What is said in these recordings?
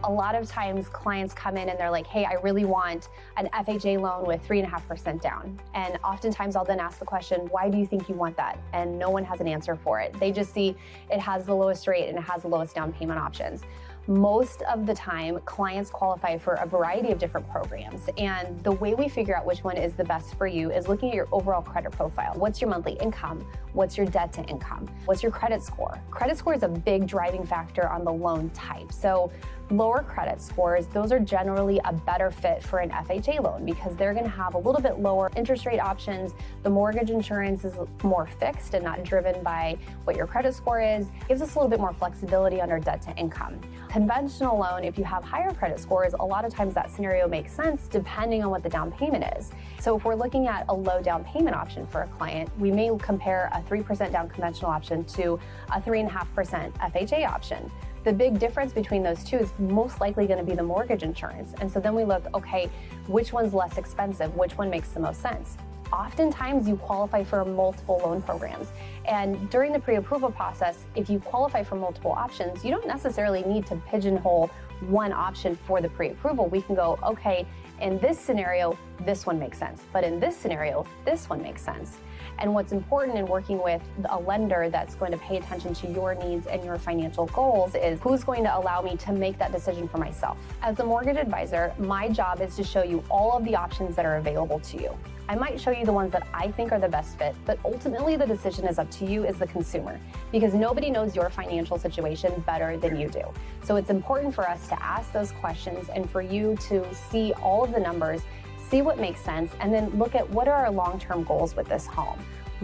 A lot of times clients come in and they're like, hey, I really want an FHA loan with 3.5% down. And oftentimes I'll then ask the question, why do you think you want that? And no one has an answer for it. They just see it has the lowest rate and it has the lowest down payment options. Most of the time, clients qualify for a variety of different programs. And the way we figure out which one is the best for you is looking at your overall credit profile. What's your monthly income? What's your debt to income? What's your credit score? Credit score is a big driving factor on the loan type. So lower credit scores, those are generally a better fit for an FHA loan because they're going to have a little bit lower interest rate options. The mortgage insurance is more fixed and not driven by what your credit score is. It gives us a little bit more flexibility on our debt to income. Conventional loan, if you have higher credit scores, a lot of times that scenario makes sense depending on what the down payment is. So if we're looking at a low down payment option for a client, we may compare a 3% down conventional option to a 3.5% FHA option. The big difference between those two is most likely going to be the mortgage insurance. And so then we look, okay, which one's less expensive? Which one makes the most sense? Oftentimes you qualify for multiple loan programs. And during the pre-approval process, if you qualify for multiple options, you don't necessarily need to pigeonhole one option for the pre-approval. We can go, okay, in this scenario, this one makes sense. But in this scenario, this one makes sense. And what's important in working with a lender that's going to pay attention to your needs and your financial goals is who's going to allow me to make that decision for myself. As a mortgage advisor, my job is to show you all of the options that are available to you. I might show you the ones that I think are the best fit, but ultimately the decision is up to you as the consumer because nobody knows your financial situation better than you do. So it's important for us to ask those questions and for you to see all of the numbers, see what makes sense, and then look at what are our long-term goals with this home.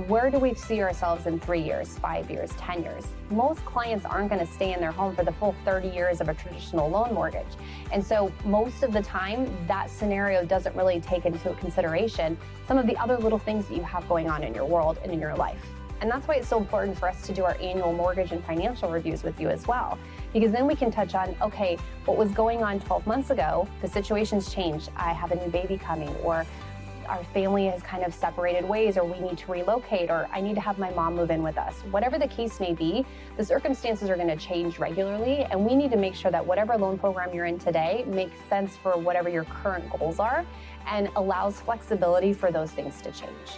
Where do we see ourselves in 3 years, 5 years, 10 years? Most clients aren't going to stay in their home for the full 30 years of a traditional loan mortgage. And so most of the time, that scenario doesn't really take into consideration some of the other little things that you have going on in your world and in your life. And that's why it's so important for us to do our annual mortgage and financial reviews with you as well. Because then we can touch on, okay, what was going on 12 months ago, the situation's changed. I have a new baby coming, or our family has kind of separated ways, or we need to relocate, or I need to have my mom move in with us. Whatever the case may be, the circumstances are going to change regularly, and we need to make sure that whatever loan program you're in today makes sense for whatever your current goals are and allows flexibility for those things to change.